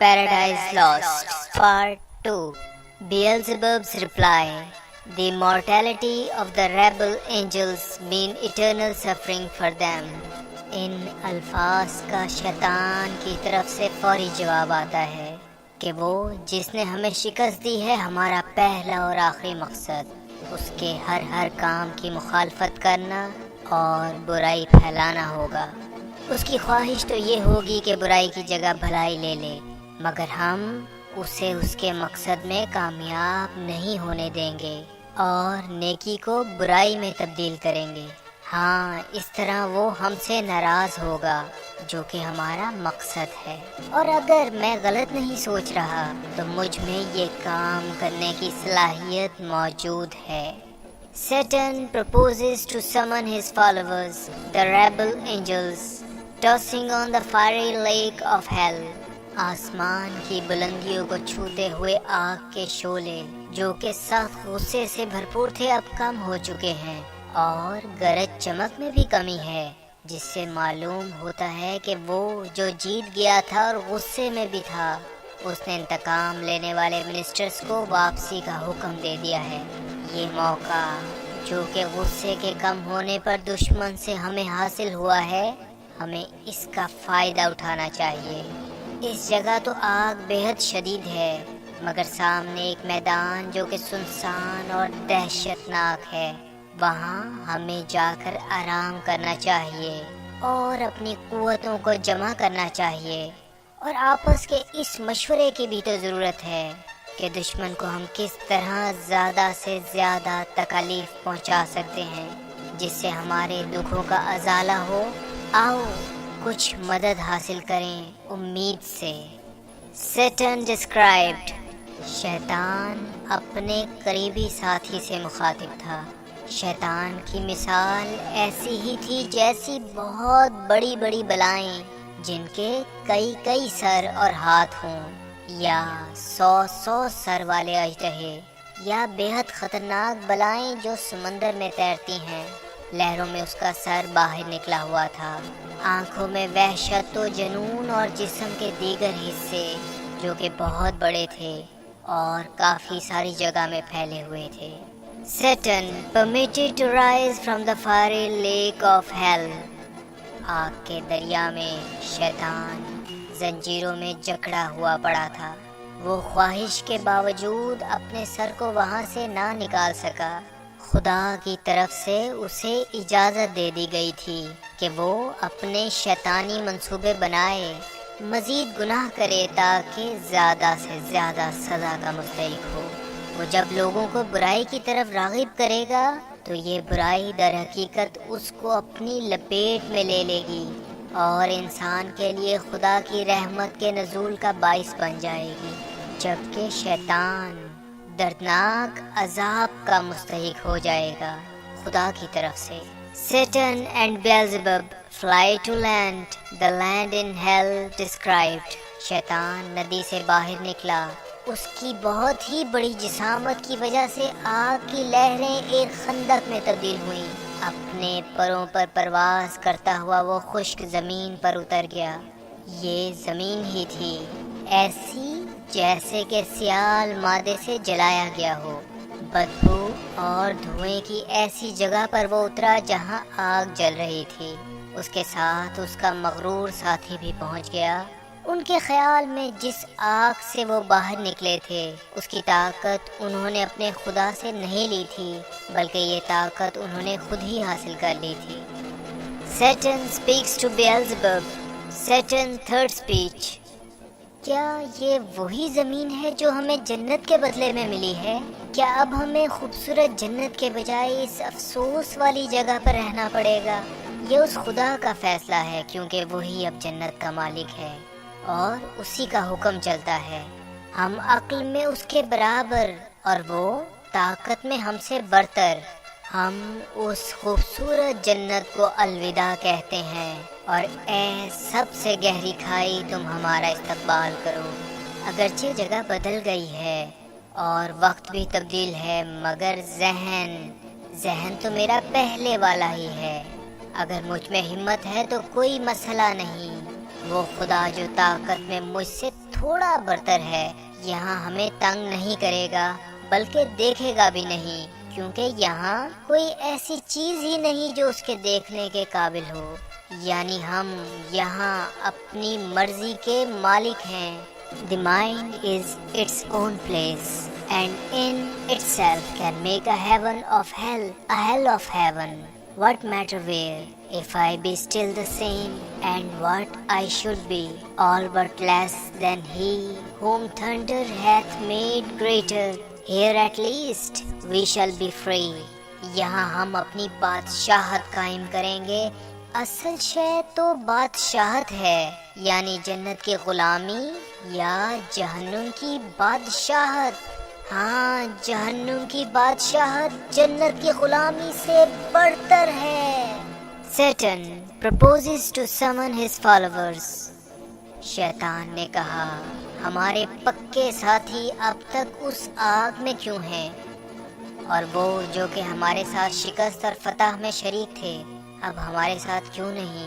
Paradise Lost Part 2 Beelzebub's reply. The mortality of the rebel angels mean eternal suffering for them. ان الفاظ کا شیطان کی طرف سے فوری جواب آتا ہے کہ وہ جس نے ہمیں شکست دی ہے ہمارا پہلا اور آخری مقصد اس کے ہر کام کی مخالفت کرنا اور برائی پھیلانا ہوگا۔ اس کی خواہش تو یہ ہوگی کہ برائی کی جگہ بھلائی لے لے، مگر ہم اسے اس کے مقصد میں کامیاب نہیں ہونے دیں گے اور نیکی کو برائی میں تبدیل کریں گے۔ ہاں، اس طرح وہ ہم سے ناراض ہوگا جو کہ ہمارا مقصد ہے، اور اگر میں غلط نہیں سوچ رہا تو مجھ میں یہ کام کرنے کی صلاحیت موجود ہے۔ Satan proposes to summon his followers, the rebel angels, tossing on the fiery lake of hell. آسمان کی بلندیوں کو چھوتے ہوئے آگ کے شعلے جو کہ سخت غصے سے بھرپور تھے اب کم ہو چکے ہیں، اور گرج چمک میں بھی کمی ہے، جس سے معلوم ہوتا ہے کہ وہ جو جیت گیا تھا اور غصے میں بھی تھا، اس نے انتقام لینے والے منسٹرز کو واپسی کا حکم دے دیا ہے۔ یہ موقع جو کہ غصے کے کم ہونے پر دشمن سے ہمیں حاصل ہوا ہے، ہمیں اس کا فائدہ اٹھانا چاہیے۔ اس جگہ تو آگ بےحد شدید ہے، مگر سامنے ایک میدان جو کہ سنسان اور دہشتناک ہے، وہاں ہمیں جا کر آرام کرنا چاہیے اور اپنی قوتوں کو جمع کرنا چاہیے، اور آپس کے اس مشورے کی بھی تو ضرورت ہے کہ دشمن کو ہم کس طرح زیادہ سے زیادہ تکالیف پہنچا سکتے ہیں جس سے ہمارے دکھوں کا ازالہ ہو۔ آؤ کچھ مدد حاصل کریں امید سے۔ Satan described. شیطان اپنے قریبی ساتھی سے مخاطب تھا۔ شیطان کی مثال ایسی ہی تھی جیسی بہت بڑی بڑی بلائیں جن کے کئی سر اور ہاتھ ہوں، یا 100 سر والے اژدہے، یا بے حد خطرناک بلائیں جو سمندر میں تیرتی ہیں۔ لہروں میں اس کا سر باہر نکلا ہوا تھا، آنکھوں میں وحشت و جنون، اور جسم کے دیگر حصے جو کہ بہت بڑے تھے اور کافی ساری جگہ میں پھیلے ہوئے تھے۔ Satan permitted to rise from the fiery lake of hell. آگ کے دریا میں شیطان زنجیروں میں جکڑا ہوا پڑا تھا۔ وہ خواہش کے باوجود اپنے سر کو وہاں سے نہ نکال سکا۔ خدا کی طرف سے اسے اجازت دے دی گئی تھی کہ وہ اپنے شیطانی منصوبے بنائے، مزید گناہ کرے تاکہ زیادہ سے زیادہ سزا کا مستحق ہو۔ وہ جب لوگوں کو برائی کی طرف راغب کرے گا تو یہ برائی در حقیقت اس کو اپنی لپیٹ میں لے لے گی اور انسان کے لیے خدا کی رحمت کے نزول کا باعث بن جائے گی، جبکہ شیطان دردناک عذاب کا مستحق ہو جائے گا خدا کی طرف سے۔ Satan and Beelzebub fly to land. The land in hell described. شیطان ندی سے باہر نکلا، اس کی بہت ہی بڑی جسامت کی وجہ سے آگ کی لہریں ایک خندق میں تبدیل ہوئیں۔ اپنے پروں پر پرواز کرتا ہوا وہ خشک زمین پر اتر گیا۔ یہ زمین ہی تھی، ایسی جیسے کہ سیال مادے سے جلایا گیا ہو۔ بدبو اور دھوئیں کی ایسی جگہ پر وہ اترا جہاں آگ جل رہی تھی۔ اس کے ساتھ اس کا مغرور ساتھی بھی پہنچ گیا۔ ان کے خیال میں جس آگ سے وہ باہر نکلے تھے اس کی طاقت انہوں نے اپنے خدا سے نہیں لی تھی، بلکہ یہ طاقت انہوں نے خود ہی حاصل کر لی تھی۔ Satan speaks to Beelzebub. Satan third speech. کیا یہ وہی زمین ہے جو ہمیں جنت کے بدلے میں ملی ہے؟ کیا اب ہمیں خوبصورت جنت کے بجائے اس افسوس والی جگہ پر رہنا پڑے گا؟ یہ اس خدا کا فیصلہ ہے، کیونکہ وہی اب جنت کا مالک ہے اور اسی کا حکم چلتا ہے۔ ہم عقل میں اس کے برابر اور وہ طاقت میں ہم سے برتر۔ ہم اس خوبصورت جنت کو الوداع کہتے ہیں، اور اے سب سے گہری کھائی تم ہمارا استقبال کرو۔ اگرچہ جگہ بدل گئی ہے اور وقت بھی تبدیل ہے، مگر ذہن تو میرا پہلے والا ہی ہے۔ اگر مجھ میں ہمت ہے تو کوئی مسئلہ نہیں، وہ خدا جو طاقت میں مجھ سے تھوڑا برتر ہے یہاں ہمیں تنگ نہیں کرے گا بلکہ دیکھے گا بھی نہیں، کیونکہ یہاں کوئی ایسی چیز ہی نہیں جو اس کے دیکھنے کے قابل ہو، یعنی ہم یہاں اپنی مرضی کے مالک ہیں۔ The mind is its own place and in itself can make a heaven of hell, a hell of heaven. What matter where, if I be still the same, and what I should be, all but less than he whom thunder hath made greater. Here at least we shall be free. یہاں ہم اپنی بادشاہت قائم کریں گے۔ اصل شے تو بادشاہت ہے، یعنی جنت کی غلامی یا جہنم کی بادشاہت۔ ہاں، جہنم کی بادشاہت جنت کی غلامی سے برتر ہے۔ Satan proposes to summon his followers. شیطان نے کہا، ہمارے پکے ساتھی اب تک اس آگ میں کیوں ہیں؟ اور وہ جو کہ ہمارے ساتھ شکست اور فتح میں شریک تھے، اب ہمارے ساتھ کیوں نہیں؟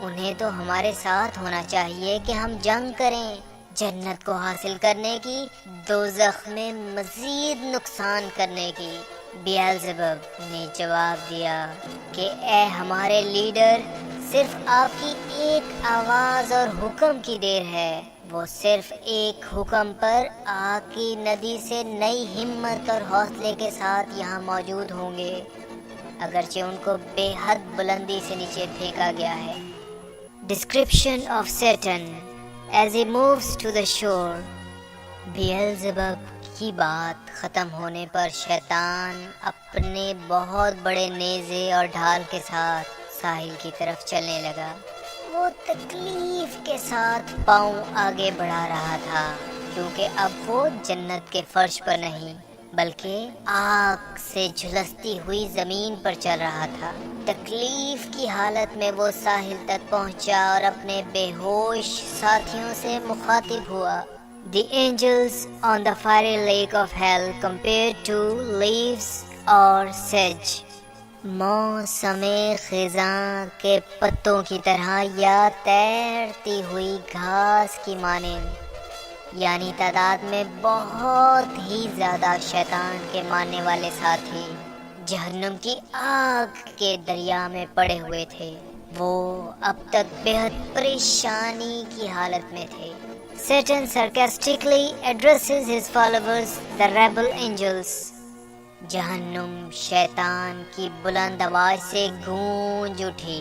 انہیں تو ہمارے ساتھ ہونا چاہیے کہ ہم جنگ کریں جنت کو حاصل کرنے کی، دوزخ میں مزید نقصان کرنے کی۔ بیلزبب نے جواب دیا کہ اے ہمارے لیڈر، صرف آپ کی ایک آواز اور حکم کی دیر ہے۔ وہ صرف ایک حکم پر آگ کی ندی سے نئی ہمت اور حوصلے کے ساتھ یہاں موجود ہوں گے، اگرچہ ان کو بے حد بلندی سے نیچے پھینکا گیا ہے۔ Description of Satan as he moves to the shore. بیلزبب کی بات ختم ہونے پر شیطان اپنے بہت بڑے نیزے اور ڈھال کے ساتھ ساحل کی طرف چلنے لگا۔ وہ تکلیف کے ساتھ پاؤں آگے بڑھا رہا تھا، کیونکہ اب وہ جنت کے فرش پر نہیں بلکہ آگ سے جھلستی ہوئی زمین پر چل رہا تھا۔ تکلیف کی حالت میں وہ ساحل تک پہنچا اور اپنے بے ہوش ساتھیوں سے مخاطب ہوا۔ The angels on the fiery lake of hell compared to leaves or sedge. موسم خزاں کے پتوں کی طرح یا تیرتی ہوئی گھاس کی مانند، یعنی تعداد میں بہت ہی زیادہ شیطان کے ماننے والے ساتھی جہنم کی آگ کے دریا میں پڑے ہوئے تھے۔ وہ اب تک بہت پریشانی کی حالت میں تھے۔ Satan sarcastically addresses his followers, the rebel angels. جہنم شیطان کی بلند آواز سے گونج اٹھی۔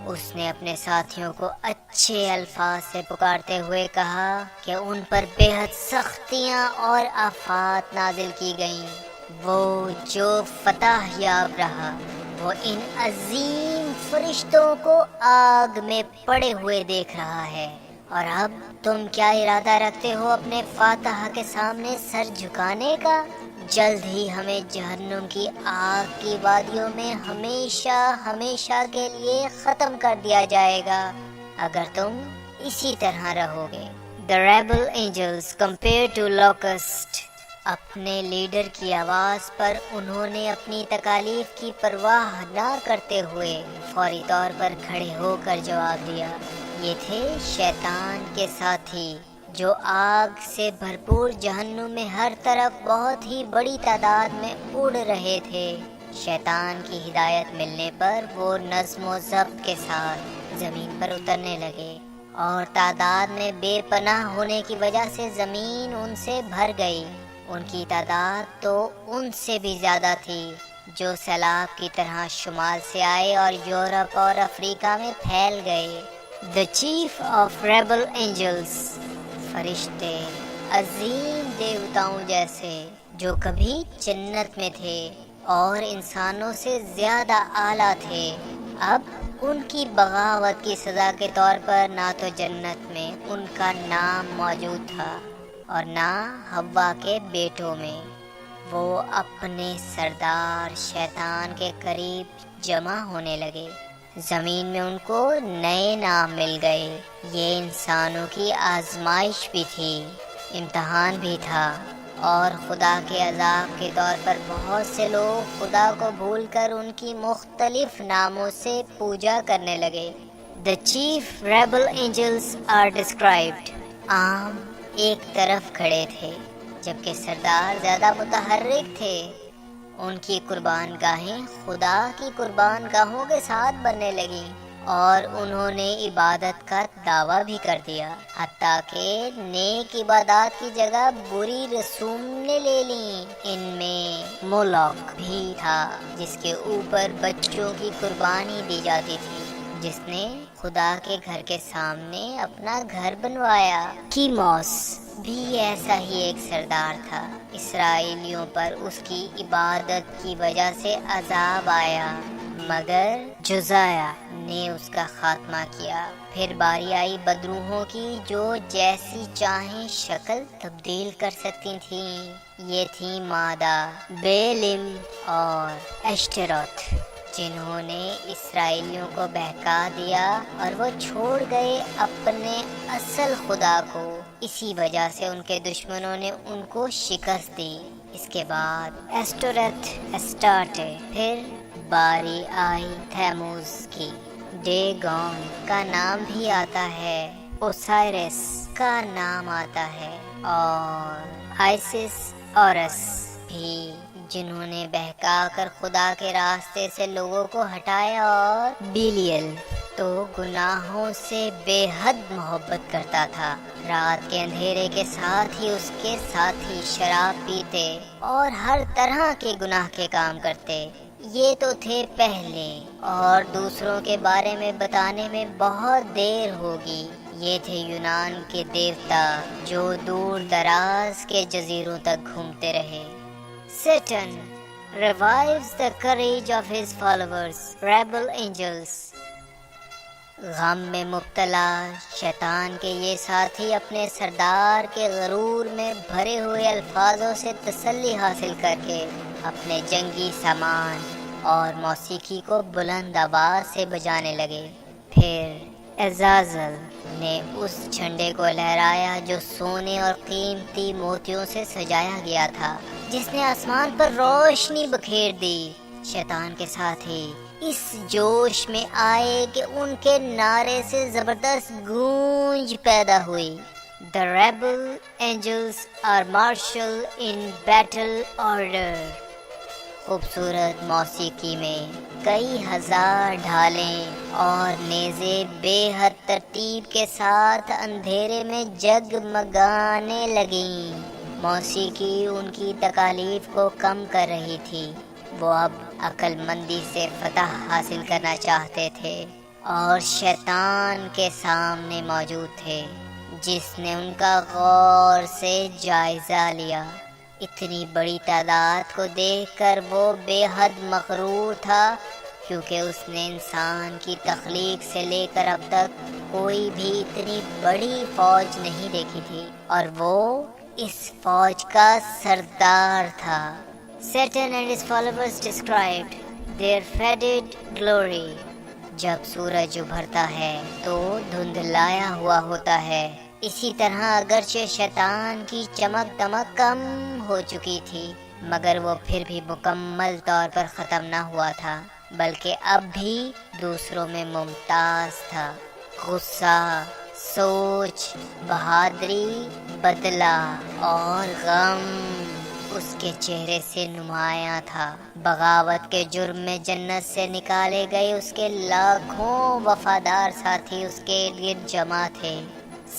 اس نے اپنے ساتھیوں کو اچھے الفاظ سے پکارتے ہوئے کہا کہ ان پر بے حد سختیاں اور آفات نازل کی گئیں۔ وہ جو فتح یاب رہا، وہ ان عظیم فرشتوں کو آگ میں پڑے ہوئے دیکھ رہا ہے۔ اور اب تم کیا ارادہ رکھتے ہو اپنے فاتح کے سامنے سر جھکانے کا؟ جلد ہی ہمیں جہنم کی آگ کی وادیوں میں ہمیشہ ہمیشہ کے لیے ختم کر دیا جائے گا اگر تم اسی طرح رہو گے۔ The rebel angels compared to locust. اپنے لیڈر کی آواز پر انہوں نے اپنی تکالیف کی پرواہ نہ کرتے ہوئے فوری طور پر کھڑے ہو کر جواب دیا۔ یہ تھے شیطان کے ساتھی جو آگ سے بھرپور جہنم میں ہر طرف بہت ہی بڑی تعداد میں اڑ رہے تھے۔ شیطان کی ہدایت ملنے پر وہ نظم و ضبط کے ساتھ زمین پر اترنے لگے، اور تعداد میں بے پناہ ہونے کی وجہ سے زمین ان سے بھر گئی۔ ان کی تعداد تو ان سے بھی زیادہ تھی جو سیلاب کی طرح شمال سے آئے اور یورپ اور افریقہ میں پھیل گئے۔ The chief of rebel angels. فرشتے عظیم دیوتاؤں جیسے جو کبھی جنت میں تھے اور انسانوں سے زیادہ اعلیٰ تھے، اب ان کی بغاوت کی سزا کے طور پر نہ تو جنت میں ان کا نام موجود تھا اور نہ حوا کے بیٹوں میں۔ وہ اپنے سردار شیطان کے قریب جمع ہونے لگے۔ زمین میں ان کو نئے نام مل گئے۔ یہ انسانوں کی آزمائش بھی تھی، امتحان بھی تھا، اور خدا کے عذاب کے طور پر بہت سے لوگ خدا کو بھول کر ان کی مختلف ناموں سے پوجا کرنے لگے۔ The chief rebel angels are described. عام ایک طرف کھڑے تھے جبکہ سردار زیادہ متحرک تھے. ان کی قربان گاہیں خدا کی قربان گاہوں کے ساتھ بننے لگیں اور انہوں نے عبادت کا دعویٰ بھی کر دیا، حتیٰ کہ نیک عبادات کی جگہ بری رسوم نے لے لیں. ان میں مولوک بھی تھا جس کے اوپر بچوں کی قربانی دی جاتی تھی، جس نے خدا کے گھر کے سامنے اپنا گھر بنوایا. کیموس بھی ایسا ہی ایک سردار تھا. اسرائیلیوں پر اس کی عبادت کی وجہ سے عذاب آیا، مگر جوزیہ نے اس کا خاتمہ کیا. پھر باری آئی بدروحوں کی جو جیسی چاہیں شکل تبدیل کر سکتی تھیں. یہ تھیں مادہ، بیلم اور اشتروت، جنہوں نے اسرائیلیوں کو بہکا دیا اور وہ چھوڑ گئے اپنے اصل خدا کو. اسی وجہ سے ان کے دشمنوں نے ان کو شکست دی. اس کے بعد ایسٹورتھ اسٹارٹے. پھر باری آئی تھیموز کی. ڈیگون کا نام بھی آتا ہے، اوسائرس کا نام آتا ہے، اور آئسس اورس بھی، جنہوں نے بہکا کر خدا کے راستے سے لوگوں کو ہٹایا. اور بیلیل تو گناہوں سے بے حد محبت کرتا تھا. رات کے اندھیرے کے ساتھ ہی اس کے ساتھی شراب پیتے اور ہر طرح کے گناہ کے کام کرتے. یہ تو تھے پہلے، اور دوسروں کے بارے میں بتانے میں بہت دیر ہوگی. یہ تھے یونان کے دیوتا جو دور دراز کے جزیروں تک گھومتے رہے. Satan revives the courage of his followers, rebel angels. غم میں مبتلا شیطان کے یہ ساتھی اپنے سردار کے غرور میں بھرے ہوئے الفاظوں سے تسلی حاصل کر کے اپنے جنگی سامان اور موسیقی کو بلند آواز سے بجانے لگے. پھر عزازل نے اس جھنڈے کو لہرایا جو سونے اور قیمتی موتیوں سے سجایا گیا تھا، جس نے آسمان پر روشنی بکھیر دی. شیطان کے ساتھی اس جوش میں آئے کہ ان کے نعرے سے زبردست گونج پیدا ہوئی. The rebel angels are marshal in battle order. خوبصورت موسیقی میں کئی ہزار ڈھالیں اور نیزے بے حد ترتیب کے ساتھ اندھیرے میں جگمگانے لگیں. موسیقی ان کی تکالیف کو کم کر رہی تھی. وہ اب عقل مندی سے فتح حاصل کرنا چاہتے تھے اور شیطان کے سامنے موجود تھے، جس نے ان کا غور سے جائزہ لیا. اتنی بڑی تعداد کو دیکھ کر وہ بے حد مغرور تھا، کیونکہ اس نے انسان کی تخلیق سے لے کر اب تک کوئی بھی اتنی بڑی فوج نہیں دیکھی تھی، اور وہ اس فوج کا سردار تھا. Satan and his followers described their faded glory. جب سورج ابھرتا ہے تو دھندلایا ہوا ہوتا ہے، اسی طرح اگرچہ شیطان کی چمک دمک کم ہو چکی تھی، مگر وہ پھر بھی مکمل طور پر ختم نہ ہوا تھا، بلکہ اب بھی دوسروں میں ممتاز تھا. غصہ، سوچ، بہادری، بدلہ اور غم اس کے چہرے سے نمایاں تھا. بغاوت کے جرم میں جنت سے نکالے گئے اس کے لاکھوں وفادار ساتھی اس کے گرد جمع تھے.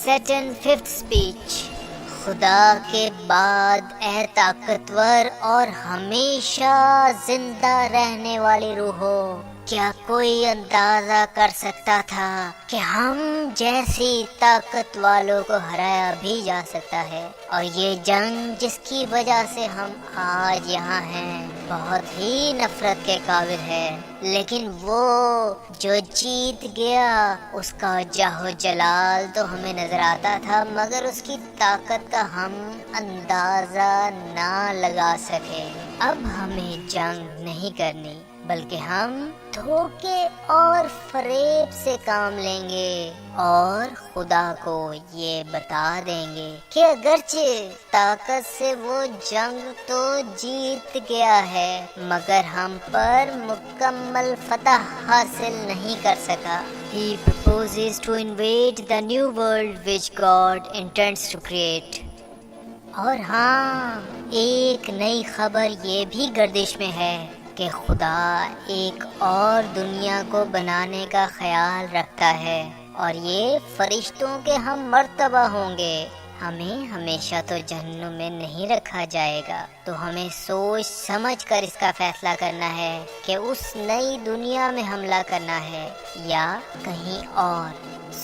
سیٹن ففتھ اسپیچ. خدا کے بعد اے طاقتور اور ہمیشہ زندہ رہنے والی روحو، کیا کوئی اندازہ کر سکتا تھا کہ ہم جیسی طاقت والوں کو ہرایا بھی جا سکتا ہے؟ اور یہ جنگ جس کی وجہ سے ہم آج یہاں ہیں بہت ہی نفرت کے قابل ہے، لیکن وہ جو جیت گیا اس کا جاہ و جلال تو ہمیں نظر آتا تھا، مگر اس کی طاقت کا ہم اندازہ نہ لگا سکے. اب ہمیں جنگ نہیں کرنی، بلکہ ہم دھوکے اور فریب سے کام لیں گے اور خدا کو یہ بتا دیں گے کہ اگرچہ طاقت سے وہ جنگ تو جیت گیا ہے، مگر ہم پر مکمل فتح حاصل نہیں کر سکا. He proposes to invade the new world which God intends to create. اور ہاں، ایک نئی خبر یہ بھی گردش میں ہے کہ خدا ایک اور دنیا کو بنانے کا خیال رکھتا ہے، اور یہ فرشتوں کے ہم مرتبہ ہوں گے۔ ہمیں ہمیشہ تو جہنم میں نہیں رکھا جائے گا، تو ہمیں سوچ سمجھ کر اس کا فیصلہ کرنا ہے کہ اس نئی دنیا میں حملہ کرنا ہے یا کہیں اور۔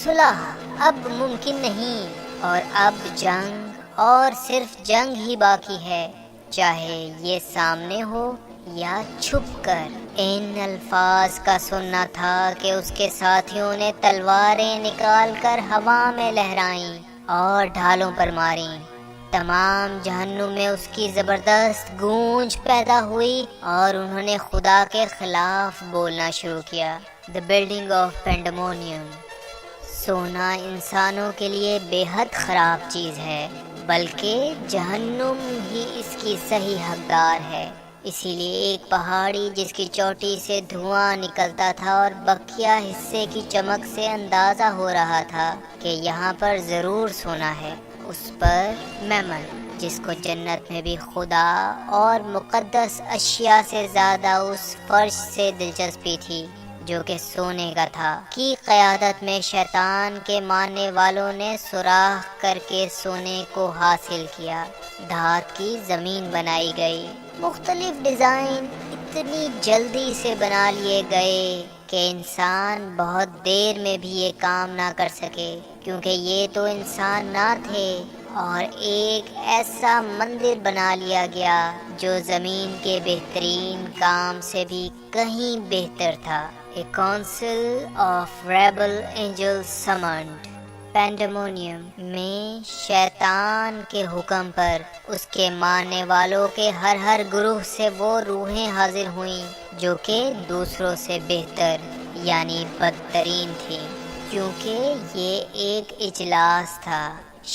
صلح اب ممکن نہیں، اور اب جنگ اور صرف جنگ ہی باقی ہے، چاہے یہ سامنے ہو یا چھپ کر۔ ان الفاظ کا سننا تھا کہ اس کے ساتھیوں نے تلواریں نکال کر ہوا میں لہرائیں اور ڈھالوں پر ماریں۔ تمام جہنم میں اس کی زبردست گونج پیدا ہوئی اور انہوں نے خدا کے خلاف بولنا شروع کیا۔ The building of Pandemonium۔ سونا انسانوں کے لیے بے حد خراب چیز ہے، بلکہ جہنم ہی اس کی صحیح حقدار ہے۔ اسی لیے ایک پہاڑی جس کی چوٹی سے دھواں نکلتا تھا اور بقیہ حصے کی چمک سے اندازہ ہو رہا تھا کہ یہاں پر ضرور سونا ہے، اس پر میمن، جس کو جنت میں بھی خدا اور مقدس اشیاء سے زیادہ اس فرش سے دلچسپی تھی جو کہ سونے کا تھا، کی قیادت میں شیطان کے ماننے والوں نے سوراخ کر کے سونے کو حاصل کیا۔ دھات کی زمین بنائی گئی، مختلف ڈیزائن اتنی جلدی سے بنا لیے گئے کہ انسان بہت دیر میں بھی یہ کام نہ کر سکے، کیونکہ یہ تو انسان نہ تھے، اور ایک ایسا مندر بنا لیا گیا جو زمین کے بہترین کام سے بھی کہیں بہتر تھا۔ A council of rebel angels summoned۔ پینڈیمونیم میں شیطان کے حکم پر اس کے ماننے والوں کے ہر گروہ سے وہ روحیں حاضر ہوئیں جو کہ دوسروں سے بہتر یعنی بدترین تھیں، کیونکہ یہ ایک اجلاس تھا۔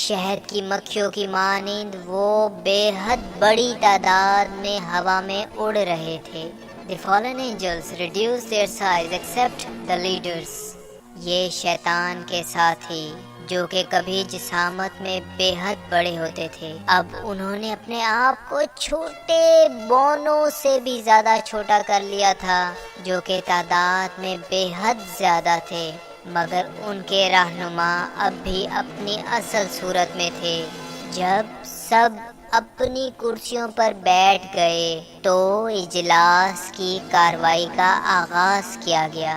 شہد کی مکھیوں کی مانند وہ بے حد بڑی تعداد میں ہوا میں اڑ رہے تھے۔ The fallen angels reduced their size except the leaders۔ یہ شیطان کے ساتھی جو کہ کبھی جسامت میں بے حد بڑے ہوتے تھے، اب انہوں نے اپنے آپ کو چھوٹے بونوں سے بھی زیادہ چھوٹا کر لیا تھا جو کہ تعداد میں بے حد زیادہ تھے، مگر ان کے رہنما اب بھی اپنی اصل صورت میں تھے۔ جب سب اپنی کرسیوں پر بیٹھ گئے تو اجلاس کی کارروائی کا آغاز کیا گیا۔